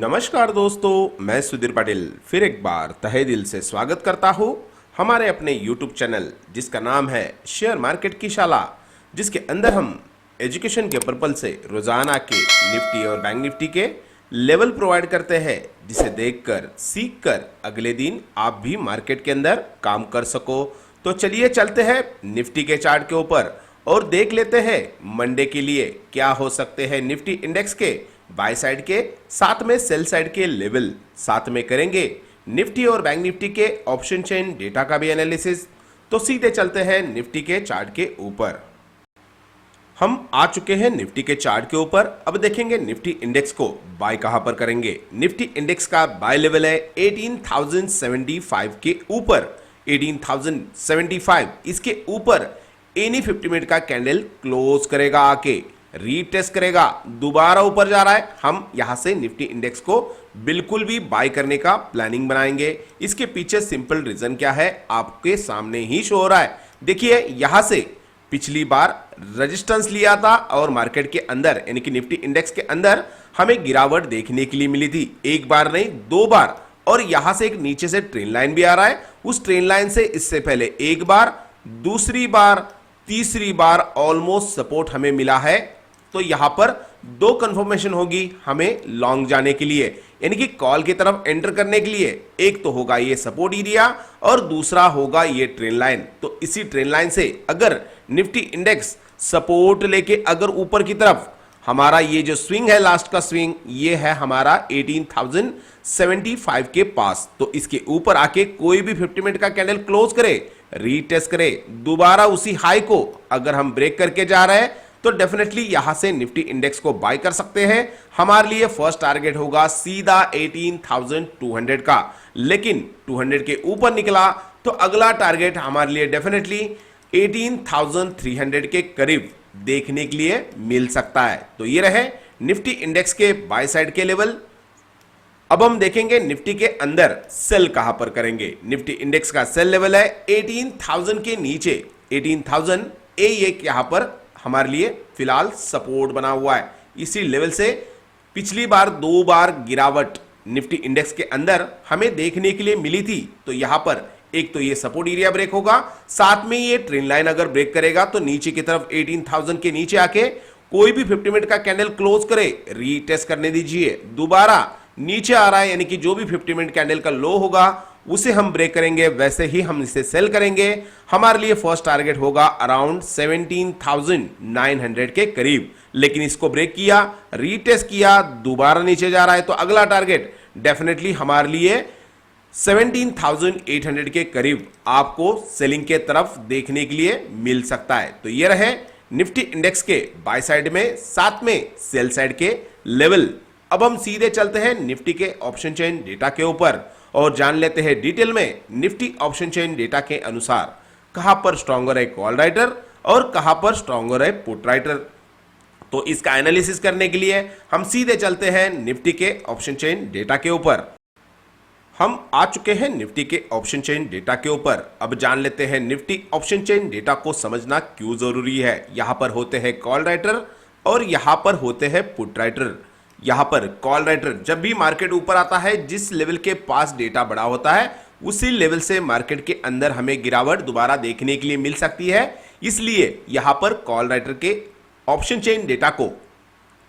नमस्कार दोस्तों, मैं सुधीर पाटिल फिर एक बार तहे दिल से स्वागत करता हूँ हमारे अपने YouTube चैनल जिसका नाम है शेयर मार्केट की शाला, जिसके अंदर हम एजुकेशन के पर्पल से रोजाना के निफ्टी और बैंक निफ्टी के लेवल प्रोवाइड करते हैं, जिसे देखकर सीखकर अगले दिन आप भी मार्केट के अंदर काम कर सको। तो चलिए चलते हैं निफ्टी के चार्ट के ऊपर और देख लेते हैं मंडे के लिए क्या हो सकते हैं निफ्टी इंडेक्स के बाय साइड के, साथ में सेल साइड के लेवल, साथ में करेंगे निफ्टी और बैंक निफ्टी के ऑप्शन चेन डेटा का भी एनालिसिस। तो सीधे चलते हैं निफ्टी के चार्ट के ऊपर। हम आ चुके हैं निफ्टी के चार्ट के ऊपर। अब देखेंगे निफ्टी इंडेक्स को बाय कहां पर करेंगे। निफ्टी इंडेक्स का बाय लेवल है 18,075 के ऊपर। 18,075 इसके ऊपर एनी 50 मिनट का कैंडल क्लोज करेगा, आके रीटेस्ट करेगा, दोबारा ऊपर जा रहा है। हम यहां से निफ्टी इंडेक्स को बिल्कुल भी बाय करने का प्लानिंग बनाएंगे। इसके पीछे सिंपल रीजन क्या है आपके सामने ही शो हो रहा है। देखिए यहां से पिछली बार रेजिस्टेंस लिया था और मार्केट के अंदर यानी कि निफ्टी इंडेक्स के अंदर हमें गिरावट देखने के लिए मिली थी, एक बार नहीं दो बार। और यहां से एक नीचे से ट्रेन लाइन भी आ रहा है। उस ट्रेन लाइन से इससे पहले एक बार, दूसरी बार, तीसरी बार ऑलमोस्ट सपोर्ट हमें मिला है। तो यहां पर दो कंफर्मेशन होगी हमें लॉन्ग जाने के लिए, यानी कि कॉल की तरफ एंटर करने के लिए। एक तो होगा ये सपोर्ट एरिया और दूसरा होगा ये ट्रेन लाइन। तो इसी ट्रेन लाइन से अगर निफ्टी इंडेक्स सपोर्ट लेके अगर ऊपर की तरफ, हमारा ये जो स्विंग है लास्ट का स्विंग, ये है हमारा 18,075 के पास। तो इसके ऊपर आके कोई भी 50 मिनट का कैंडल क्लोज करे, रीटेस्ट करे, दोबारा उसी हाई को अगर हम ब्रेक करके जा रहे हैं तो डेफिनेटली यहां से निफ्टी इंडेक्स को बाय कर सकते हैं। हमारे लिए फर्स्ट टारगेट होगा सीधा 18,200 का, लेकिन 200 के ऊपर निकला तो अगला टारगेट हमारे लिए डेफिनेटली 18,300 के करीब देखने के लिए मिल सकता है। तो ये रहे निफ्टी इंडेक्स के बाय साइड के लेवल। अब हम देखेंगे निफ्टी के अंदर सेल कहां पर करेंगे। निफ्टी इंडेक्स का सेल लेवल है 18,000 के नीचे। 18,000 एक यहां पर हमारे लिए फिलहाल सपोर्ट बना हुआ है। इसी लेवल से पिछली बार दो बार गिरावट निफ्टी इंडेक्स के अंदर हमें देखने के लिए मिली थी। तो यहां पर एक तो ये सपोर्ट एरिया ब्रेक होगा, साथ में ये ट्रेंड लाइन अगर ब्रेक करेगा तो नीचे की तरफ 18,000 के नीचे आके कोई भी 50 मिनट का कैंडल क्लोज करे, रीटेस्ट करने दीजिए, दोबारा नीचे आ रहा है यानी कि जो भी 50 मिनट कैंडल का लो होगा उसे हम ब्रेक करेंगे, वैसे ही हम इसे सेल करेंगे। हमारे लिए फर्स्ट टारगेट होगा अराउंड 17,900 के करीब, लेकिन इसको ब्रेक किया, रीटेस्ट किया, दोबारा नीचे जा रहा है तो अगला टारगेट डेफिनेटली हमारे लिए 17,800 के करीब आपको सेलिंग के तरफ देखने के लिए मिल सकता है। तो ये रहे निफ्टी इंडेक्स के बाय साइड में, साथ में सेल साइड के लेवल। अब हम सीधे चलते हैं निफ्टी के ऑप्शन चेन डेटा के ऊपर और जान लेते हैं डिटेल में निफ्टी ऑप्शन चेन डेटा के अनुसार कहां पर स्ट्रॉन्गर है कॉल राइटर और कहां पर स्ट्रॉन्गर है पुट राइटर। तो इसका एनालिसिस करने के लिए हम सीधे चलते हैं निफ्टी के ऑप्शन चेन डेटा के ऊपर। हम आ चुके हैं निफ्टी के ऑप्शन चेन डेटा के ऊपर। अब जान लेते हैं निफ्टी ऑप्शन चेन डेटा को समझना क्यों जरूरी है। यहां पर होते हैं कॉल राइटर और यहां पर होते हैं पुट राइटर। यहां पर कॉल राइटर जब भी मार्केट ऊपर आता है, जिस लेवल के पास डेटा बड़ा होता है उसी लेवल से मार्केट के अंदर हमें गिरावट दोबारा देखने के लिए मिल सकती है। इसलिए यहां पर कॉल राइटर के ऑप्शन चेन डेटा को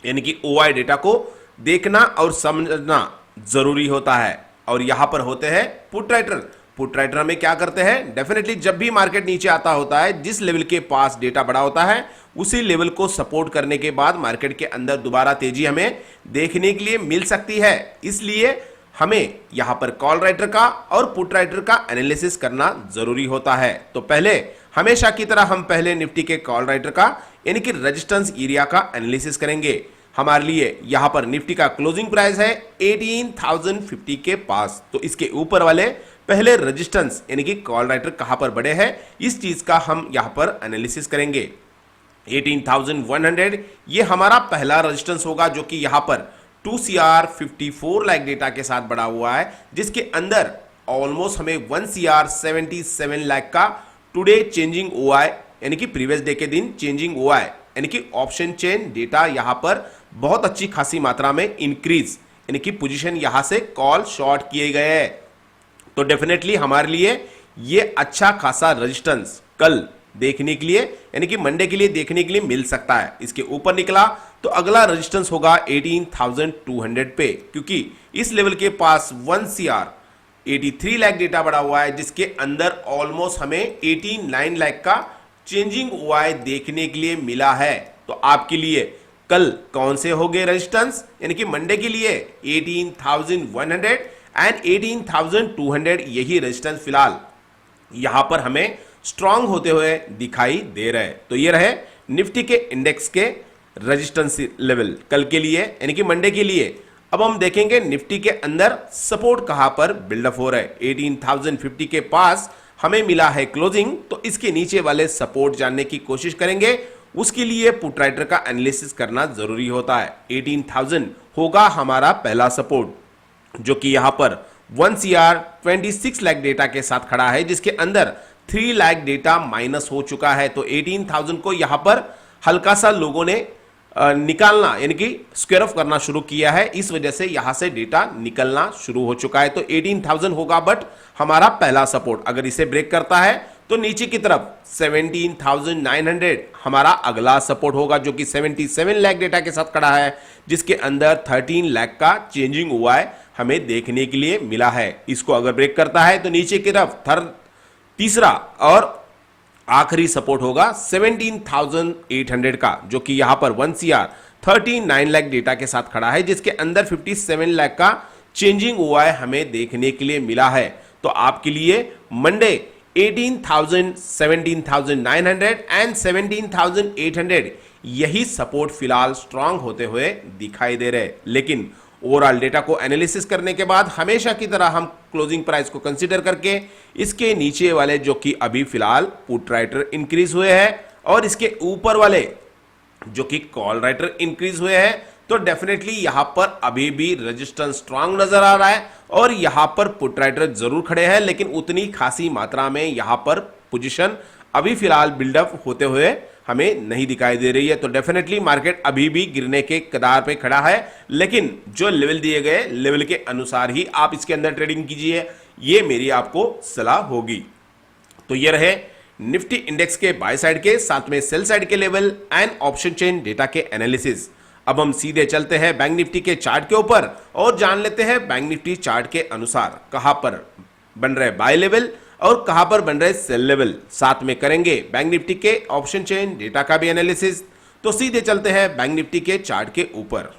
यानी कि ओआई डेटा को देखना और समझना जरूरी होता है। और यहां पर होते हैं पुट राइटर। पुट राइटर में क्या करते हैं, डेफिनेटली जब भी मार्केट नीचे आता होता है, जिस लेवल के पास डेटा बड़ा होता है उसी लेवल को सपोर्ट करने के बाद मार्केट के अंदर दोबारा तेजी हमें देखने के लिए मिल सकती है। इसलिए हमें यहां पर कॉल राइटर का और पुट राइटर का एनालिसिस करना जरूरी होता है। तो पहले हमेशा की तरह हम पहले निफ्टी के कॉल राइटर का यानी कि रेजिस्टेंस एरिया का एनालिसिस करेंगे। हमारे लिए यहां पर निफ्टी का क्लोजिंग प्राइस है 18,050 के पास। तो इसके ऊपर वाले पहले रेजिस्टेंस यानी कि कॉल राइटर कहां पर बड़े हैं, इस चीज का हम यहां पर एनालिसिस करेंगे। 18,100 ये हमारा पहला रेजिस्टेंस होगा, जो कि यहां पर 2CR 54 लाख डेटा के साथ बड़ा हुआ है, जिसके अंदर ऑलमोस्ट हमें 1CR 77 लाख का टुडे चेंजिंग ओआई यानी कि प्रीवियस डे के दिन चेंजिंग ओआई यानी कि ऑप्शन चेन डेटा यहां पर बहुत अच्छी खासी मात्रा में इंक्रीज यानी कि पोजीशन यहां से कॉल शॉर्ट किए गए हैं, तो डेफिनेटली हमारे लिए ये अच्छा खासा रेजिस्टेंस कल देखने के लिए यानी कि मंडे के लिए देखने के लिए मिल सकता है। इसके ऊपर निकला तो अगला रेजिस्टेंस होगा 18,200 पे, क्योंकि इस लेवल के पास 1 CR 83 लाख डेटा बढ़ा हुआ है, जिसके अंदर ऑलमोस्ट हमें 89 लाख का चेंजिंग हुआ है देखने के लिए मिला है। तो आपके लिए कल कौन से हो गए रेजिस्टेंस, यानी कि मंडे के लिए 18,100 एंड 18,200, यही रेजिस्टेंस फिलहाल यहां पर हमें स्ट्रांग होते हुए दिखाई दे रहे हैं। तो ये रहे निफ्टी के इंडेक्स के रेजिस्टेंस लेवल कल के लिए यानी कि मंडे के लिए। अब हम देखेंगे निफ्टी के अंदर सपोर्ट कहां पर बिल्डअप हो रहा है। 18,050 के पास हमें मिला है क्लोजिंग, तो इसके नीचे वाले सपोर्ट जानने की कोशिश करेंगे। उसके लिए पुट राइटर का एनालिसिस करना जरूरी होता है। 18,000 होगा हमारा पहला सपोर्ट, जो कि यहां पर 1 CR 26 लाख डेटा के साथ खड़ा है, जिसके अंदर 3 लाख डेटा माइनस हो चुका है। तो 18,000 को यहां पर हल्का सा लोगों ने निकालना यानी कि स्क्वायर ऑफ करना शुरू किया है, इस वजह से यहां से डेटा निकलना शुरू हो चुका है। तो 18,000 होगा बट हमारा पहला सपोर्ट, अगर इसे ब्रेक करता है तो नीचे की तरफ 17,900 हमारा अगला सपोर्ट होगा, जो कि 77 लाख डेटा के साथ खड़ा है, जिसके अंदर 13 लाख का चेंजिंग हुआ है हमें देखने के लिए मिला है। इसको अगर ब्रेक करता है तो नीचे की तरफ तीसरा और आखिरी सपोर्ट होगा 17,800 का, जो कि यहां पर 1 CR 39 लाख डेटा के साथ खड़ा है, जिसके अंदर 57 लाख का चेंजिंग हुआ है हमें देखने के लिए मिला है। तो आपके लिए मंडे 18,000, 17,900 एंड 17,800 यही सपोर्ट फिलहाल स्ट्रांग होते हुए दिखाई दे रहे। लेकिन ओवरऑल डेटा को एनालिसिस करने के बाद हमेशा की तरह हम क्लोजिंग प्राइस को कंसीडर करके इसके नीचे वाले जो कि अभी फिलहाल पुट राइटर इंक्रीज हुए हैं और इसके ऊपर वाले जो कि कॉल राइटर इंक्रीज हुए हैं, तो डेफिनेटली यहां पर अभी भी रेजिस्टेंस स्ट्रांग नजर आ रहा है और यहां पर पुट राइटर जरूर खड़े हैं, लेकिन उतनी खासी मात्रा में यहां पर पोजीशन अभी फिलहाल बिल्डअप होते हुए हमें नहीं दिखाई दे रही है। तो डेफिनेटली मार्केट अभी भी गिरने के कगार पे खड़ा है, लेकिन जो लेवल दिए गए लेवल के अनुसार ही आप इसके अंदर ट्रेडिंग कीजिए, ये मेरी आपको सलाह होगी। तो ये रहे निफ्टी इंडेक्स के बाय साइड के, साथ में सेल साइड के level and option chain data के एनालिसिस। अब हम सीधे चलते हैं बैंक निफ्टी के चार्ट के ऊपर और जान लेते हैं बैंक निफ्टी चार्ट के अनुसार कहां पर बन रहे बाय लेवल और कहां पर बन रहे सेल लेवल। साथ में करेंगे बैंक निफ्टी के ऑप्शन चेन डेटा का भी एनालिसिस। तो सीधे चलते हैं बैंक निफ्टी के चार्ट के ऊपर।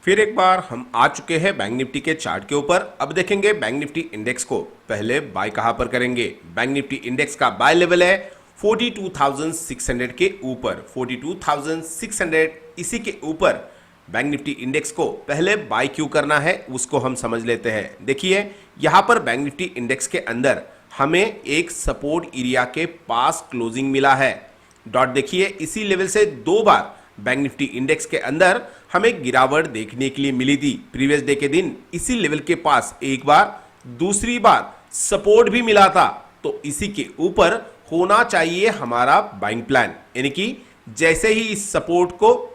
फिर एक बार हम आ चुके हैं बैंक निफ्टी के चार्ट के ऊपर। अब देखेंगे बैंक निफ्टी इंडेक्स को पहले बाय कहां पर करेंगे। बैंक निफ्टी इंडेक्स का बाय लेवल है 42,600 के ऊपर, 42,600 इसी के ऊपर बैंक निफ्टी इंडेक्स को पहले बाय क्यों करना है उसको हम समझ लेते हैं। देखिए यहां पर बैंक निफ्टी इंडेक्स के अंदर हमें एक सपोर्ट एरिया के पास क्लोजिंग मिला है। डॉट देखिए, इसी लेवल से 2 बार बैंक निफ्टी इंडेक्स के अंदर हमें गिरावट देखने के लिए मिली थी। प्रीवियस डे के दिन इसी लेवल के पास एक बार, दूसरी बार सपोर्ट भी मिला था। तो इसी के ऊपर होना चाहिए हमारा बाइंग प्लान, यानी कि जैसे ही इस सपोर्ट को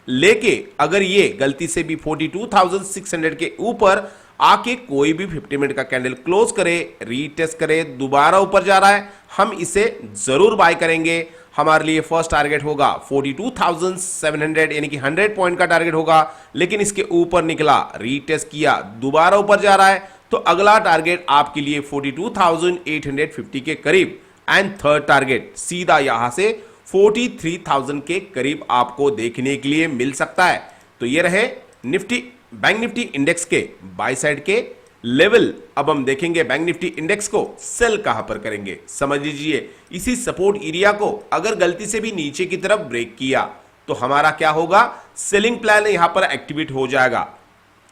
लेके अगर ये गलती से भी 42,600 के ऊपर आके कोई भी 50 मिनट का कैंडल क्लोज करे, रीटेस्ट करे, दोबारा ऊपर जा रहा है, हम इसे जरूर बाय करेंगे। हमारे लिए फर्स्ट टारगेट होगा 42,700 यानी कि 100 पॉइंट का टारगेट होगा, लेकिन इसके ऊपर निकला, रीटेस्ट किया, दोबारा ऊपर जा रहा है, तो अगला टारगेट आपके लिए 42,850 के करीब एंड थर्ड टारगेट सीधा यहां से 43,000 के करीब आपको देखने के लिए मिल सकता है। तो ये रहे निफ्टी बैंक निफ्टी इंडेक्स के बाय साइड के लेवल। अब हम देखेंगे बैंक निफ्टी इंडेक्स को सेल कहां पर करेंगे। समझ लीजिए इसी सपोर्ट एरिया को अगर गलती से भी नीचे की तरफ ब्रेक किया तो हमारा क्या होगा, सेलिंग प्लान यहां पर एक्टिवेट हो जाएगा।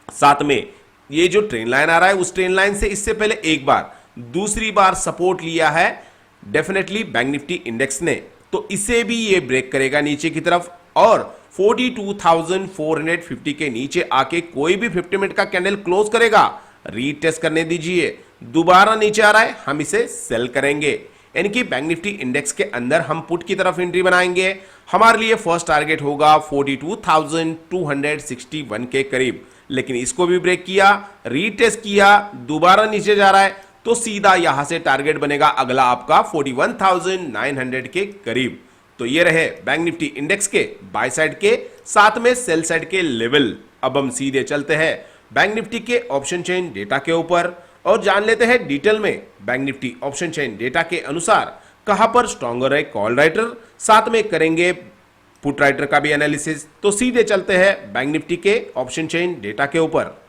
साथ में ये जो ट्रेन लाइन आ रहा है उस ट्रेन लाइन से इससे पहले एक बार, दूसरी बार सपोर्ट लिया है डेफिनेटली बैंक निफ्टी इंडेक्स ने, तो इसे भी ये ब्रेक करेगा नीचे की तरफ और 42,450 के नीचे आके कोई भी 50 मिनट का कैंडल क्लोज करेगा, रीटेस्ट करने दीजिए, दोबारा नीचे आ रहा है हम इसे सेल करेंगे। यानी कि बैंक निफ्टी इंडेक्स के अंदर हम पुट की तरफ एंट्री बनाएंगे। हमारे लिए फर्स्ट टारगेट होगा 42,261 के करीब, लेकिन इसको भी ब्रेक किया, रीटेस्ट किया, दोबारा नीचे जा रहा है, तो सीधा यहां से टारगेट बनेगा अगला आपका 41,900 के करीब। तो ये रहे बैंक निफ्टी इंडेक्स के बाय साइड के, साथ में सेल साइड के लेवल। अब हम सीधे चलते हैं बैंक निफ्टी के ऑप्शन चेन डेटा के ऊपर और जान लेते हैं डिटेल में bank Nifty option chain data के अनुसार कहां पर स्ट्रॉन्गर है कॉल राइटर, साथ में करेंगे पुट राइटर का भी एनालिसिस। तो सीधे चलते हैं बैंक निफ्टी के ऑप्शन चेन डेटा के ऊपर।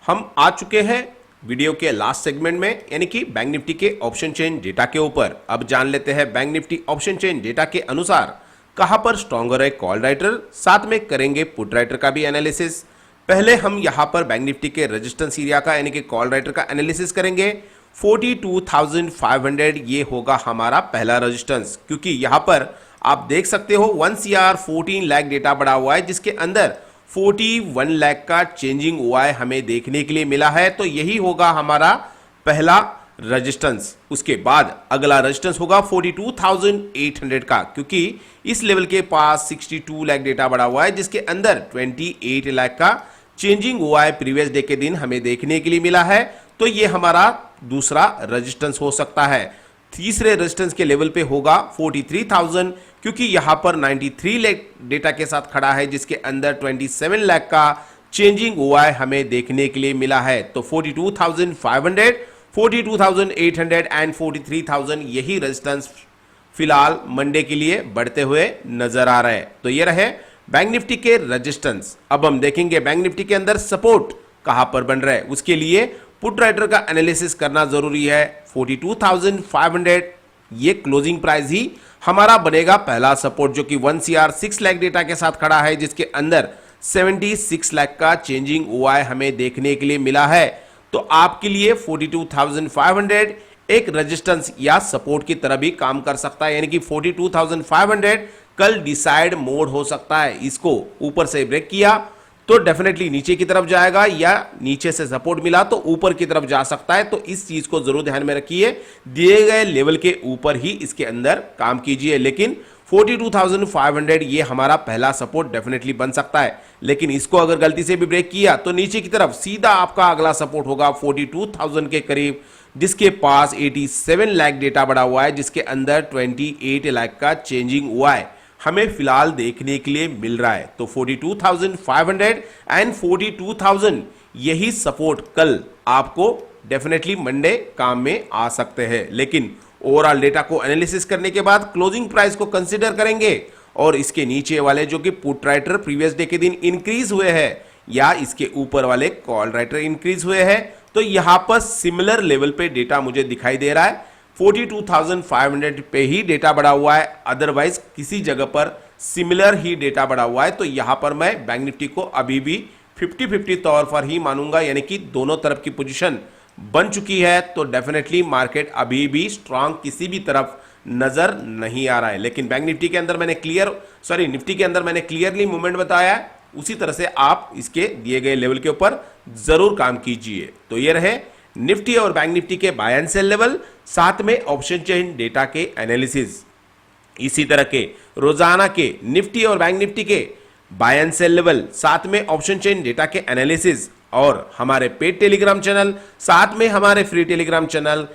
हम आ चुके हैं वीडियो के लास्ट सेगमेंट में, यानी कि बैंक निफ्टी के ऑप्शन चेन डेटा के ऊपर। अब जान लेते हैं bank Nifty option chain data के अनुसार कहां पर स्ट्रॉन्गर है कॉल राइटर, साथ में करेंगे पुट राइटर का भी एनालिसिस। पहले हम यहां पर बैंक निफ्टी के रेजिस्टेंस एरिया का यानी कि कॉल राइटर का एनालिसिस करेंगे। 42,500 ये होगा हमारा पहला रेजिस्टेंस, क्योंकि यहां पर आप देख सकते हो 1 CR 14 लाख डेटा बढ़ा हुआ है, जिसके अंदर 41 लाख का चेंजिंग हुआ है हमें देखने के लिए मिला है। तो यही होगा हमारा पहला रेजिस्टेंस। उसके बाद अगला रेजिस्टेंस होगा 42,800 का, क्योंकि इस लेवल के पास 62 लाख डेटा बढ़ा हुआ है, जिसके अंदर 28 लाख का चेंजिंग हुआ है प्रीवियस डे के दिन हमें देखने के लिए मिला है। तो ये हमारा दूसरा रेजिस्टेंस हो सकता है। तीसरे रेजिस्टेंस के लेवल पे होगा 43,000, क्योंकि यहां पर 93 लाख डेटा के साथ खड़ा है, जिसके अंदर 27 लाख का चेंजिंग हुआ है हमें देखने के लिए मिला है। तो 42,500, 42,800 एंड 43,000 यही रेजिस्टेंस फिलहाल मंडे के लिए बढ़ते हुए नजर आ रहे हैं। तो ये रहे बैंक निफ्टी के रेजिस्टेंस। अब हम देखेंगे बैंक निफ्टी के अंदर सपोर्ट कहां पर बन रहा है। उसके लिए पुट राइटर का एनालिसिस करना जरूरी है। 42,500 ये क्लोजिंग प्राइस ही हमारा बनेगा पहला सपोर्ट, जो कि 1 CR 6 लाख डेटा के साथ खड़ा है, जिसके अंदर 76 लाख का चेंजिंग हुआ है हमें देखने के लिए मिला है। तो आपके लिए 42,500 एक रेजिस्टेंस या सपोर्ट की तरह भी काम कर सकता है, यानी कि 42,500 कल डिसाइड मोड हो सकता है। इसको ऊपर से ब्रेक किया तो डेफिनेटली नीचे की तरफ जाएगा, या नीचे से सपोर्ट मिला तो ऊपर की तरफ जा सकता है। तो इस चीज को जरूर ध्यान में रखिए, दिए गए लेवल के ऊपर ही इसके अंदर काम कीजिए। लेकिन 42,500 ये हमारा पहला सपोर्ट डेफिनेटली बन सकता है, लेकिन इसको अगर गलती से भी ब्रेक किया तो नीचे की तरफ सीधा आपका अगला सपोर्ट होगा 42,000 के करीब, जिसके पास 87 लाख डेटा बढ़ा हुआ है, जिसके अंदर 28 लाख का चेंजिंग हुआ है हमें फिलहाल देखने के लिए मिल रहा है। तो 42,500 एंड 42,000 यही सपोर्ट कल आपको डेफिनेटली मंडे काम में आ सकते हैं। लेकिन ओवरऑल डेटा को एनालिसिस करने के बाद क्लोजिंग प्राइस को कंसीडर करेंगे और इसके नीचे वाले जो कि पुट राइटर प्रीवियस डे के दिन इंक्रीज हुए हैं या इसके ऊपर वाले कॉल राइटर इंक्रीज हुए हैं, तो यहां पर सिमिलर लेवल पे डेटा मुझे दिखाई दे रहा है। 42,500 पे ही डेटा बढ़ा हुआ है, अदरवाइज किसी जगह पर सिमिलर ही डेटा बढ़ा हुआ है। तो यहां पर मैं बैंक निफ्टी को अभी भी 50-50 तौर पर ही मानूंगा, यानी कि दोनों तरफ की पोजीशन बन चुकी है। तो डेफिनेटली मार्केट अभी भी स्ट्रांग किसी भी तरफ नजर नहीं आ रहा है। लेकिन बैंक निफ्टी के अंदर मैंने निफ्टी के अंदर मैंने क्लियरली मूवमेंट बताया है, उसी तरह से आप इसके दिए गए लेवल के ऊपर जरूर काम कीजिए। तो ये रहे निफ्टी और बैंक निफ्टी के बाय एंड सेल लेवल, साथ में ऑप्शन चेन डेटा के एनालिसिस। इसी तरह के रोजाना के निफ्टी और बैंक निफ्टी के बाय एंड सेल लेवल, साथ में ऑप्शन चेन डेटा के एनालिसिस, और हमारे पेड टेलीग्राम चैनल, साथ में हमारे free Telegram channel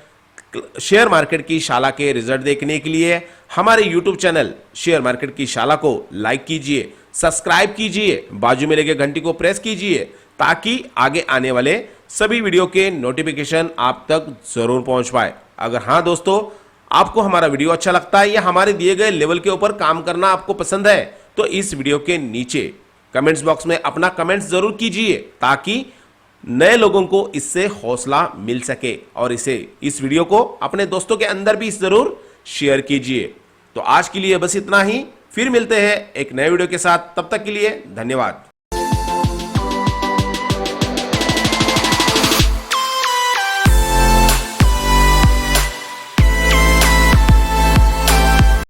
share market की शाला के रिजल्ट देखने के लिए हमारे यूट्यूब चैनल शेयर मार्केट की शाला को लाइक कीजिए, सब्सक्राइब कीजिए, बाजू में लगे घंटी को प्रेस कीजिए, ताकि आगे आने वाले सभी वीडियो के नोटिफिकेशन आप तक जरूर पहुंच पाए। अगर हाँ दोस्तों, आपको हमारा वीडियो अच्छा लगता है या हमारे दिए गए लेवल के ऊपर काम करना आपको पसंद है, तो इस वीडियो के नीचे कमेंट्स बॉक्स में अपना कमेंट्स जरूर कीजिए, ताकि नए लोगों को इससे हौसला मिल सके, और इस वीडियो को अपने दोस्तों के अंदर भी जरूर शेयर कीजिए। तो आज के लिए बस इतना ही, फिर मिलते हैं एक नए वीडियो के साथ। तब तक के लिए धन्यवाद।